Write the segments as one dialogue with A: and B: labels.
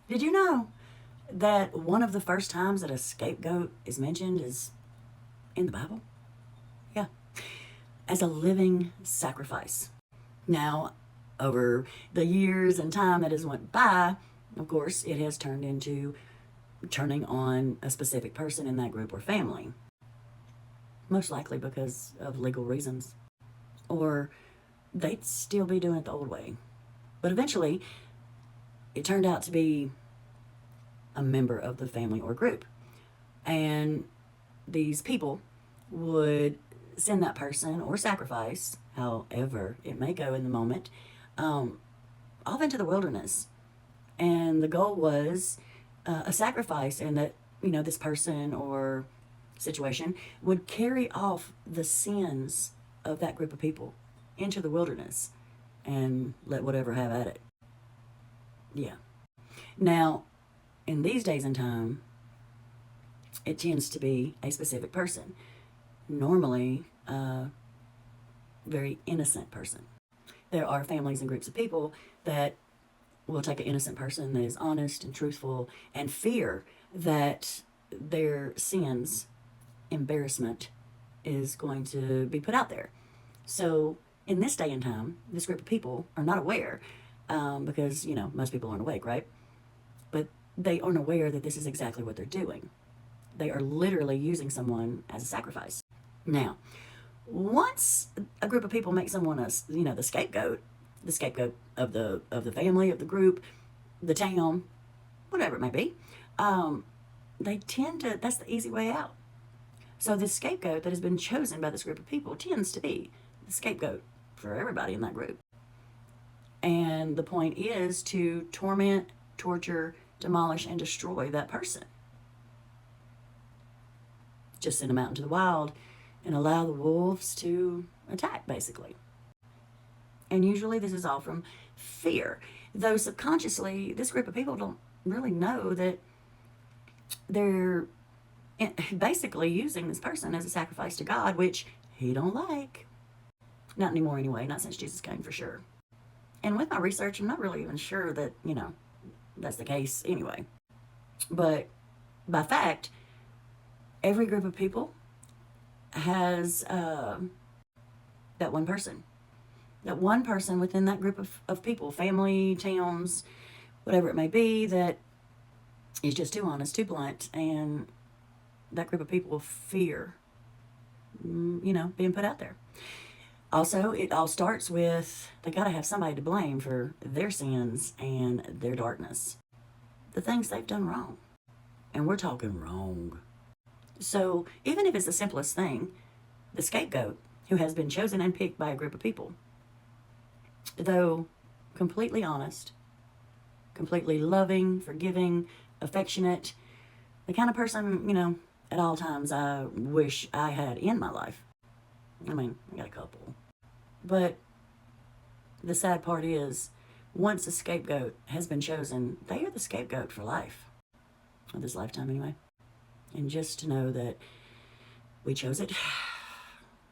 A: Did you know that one of the first times that a scapegoat is mentioned is in the Bible? Yeah, as a living sacrifice. Now, over the years and time that has went by, of course, it has turned into turning on a specific person in that group or family, most likely because of legal reasons. Or they'd still be doing it the old way. But eventually, it turned out to be a member of the family or group. And these people would send that person or sacrifice, however it may go in the moment, off into the wilderness. And the goal was a sacrifice, and that, this person or situation would carry off the sins of that group of people into the wilderness and let whatever have at it. Yeah. Now, in these days and time, it tends to be a specific person, normally a very innocent person. There are families and groups of people that will take an innocent person that is honest and truthful and fear that their sins, embarrassment, is going to be put out there. So in this day and time, this group of people are not aware because, most people aren't awake, right? But they aren't aware that this is exactly what they're doing. They are literally using someone as a sacrifice. Now, once a group of people make someone the scapegoat of the family, of the group, the town, whatever it may be, they tend to, that's the easy way out. So the scapegoat that has been chosen by this group of people tends to be the scapegoat for everybody in that group. And the point is to torment, torture, demolish, and destroy that person. Just send them out into the wild and allow the wolves to attack, basically. And usually this is all from fear. Though subconsciously, this group of people don't really know that they're basically using this person as a sacrifice to God, which he don't like. Not anymore anyway, not since Jesus came, for sure. And with my research, I'm not really even sure that, that's the case anyway. But by fact, every group of people has that one person. That one person within that group of people, family, towns, whatever it may be, that is just too honest, too blunt, and that group of people fear, being put out there. Also, it all starts with they got to have somebody to blame for their sins and their darkness, the things they've done wrong. And we're talking wrong. So even if it's the simplest thing, the scapegoat who has been chosen and picked by a group of people, though completely honest, completely loving, forgiving, affectionate, the kind of person, at all times I wish I had in my life. I mean, I got a couple. But the sad part is, once a scapegoat has been chosen, they are the scapegoat for life. Of this lifetime, anyway. And just to know that we chose it,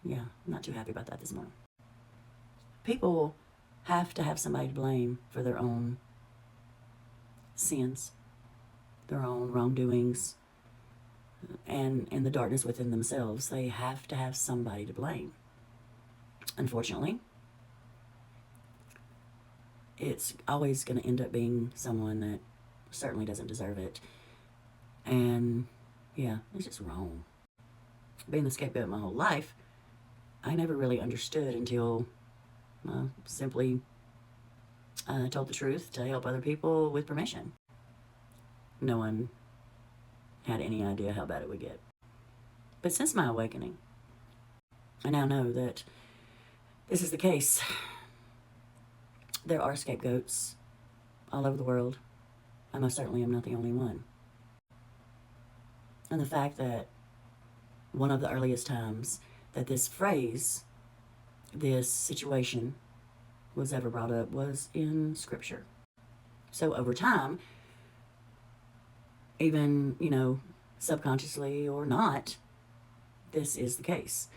A: yeah, I'm not too happy about that this morning. People have to have somebody to blame for their own sins, their own wrongdoings, and the darkness within themselves. They have to have somebody to blame. Unfortunately, it's always going to end up being someone that certainly doesn't deserve it. And yeah, it's just wrong. Being the scapegoat my whole life, I never really understood until simply told the truth to help other people with permission. No one had any idea how bad it would get. But since my awakening, I now know that this is the case. There are scapegoats all over the world. I most certainly am not the only one. And the fact that one of the earliest times that this phrase, this situation, was ever brought up was in Scripture. So over time, even, subconsciously or not, this is the case.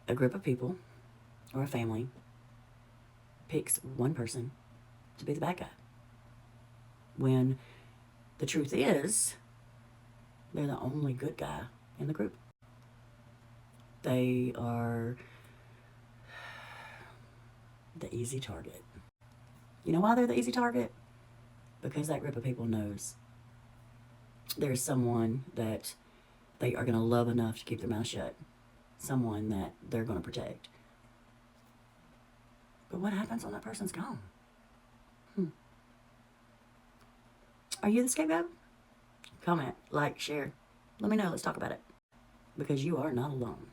A: A group of people or a family picks one person to be the bad guy. when the truth is they're the only good guy in the group. They are the easy target. You know why they're the easy target? Because that group of people knows there's someone that they are going to love enough to keep their mouth shut, someone that they're going to protect. But what happens when that person's gone? Are you the scapegoat? Comment, like, share. Let me know. Let's talk about it. Because you are not alone.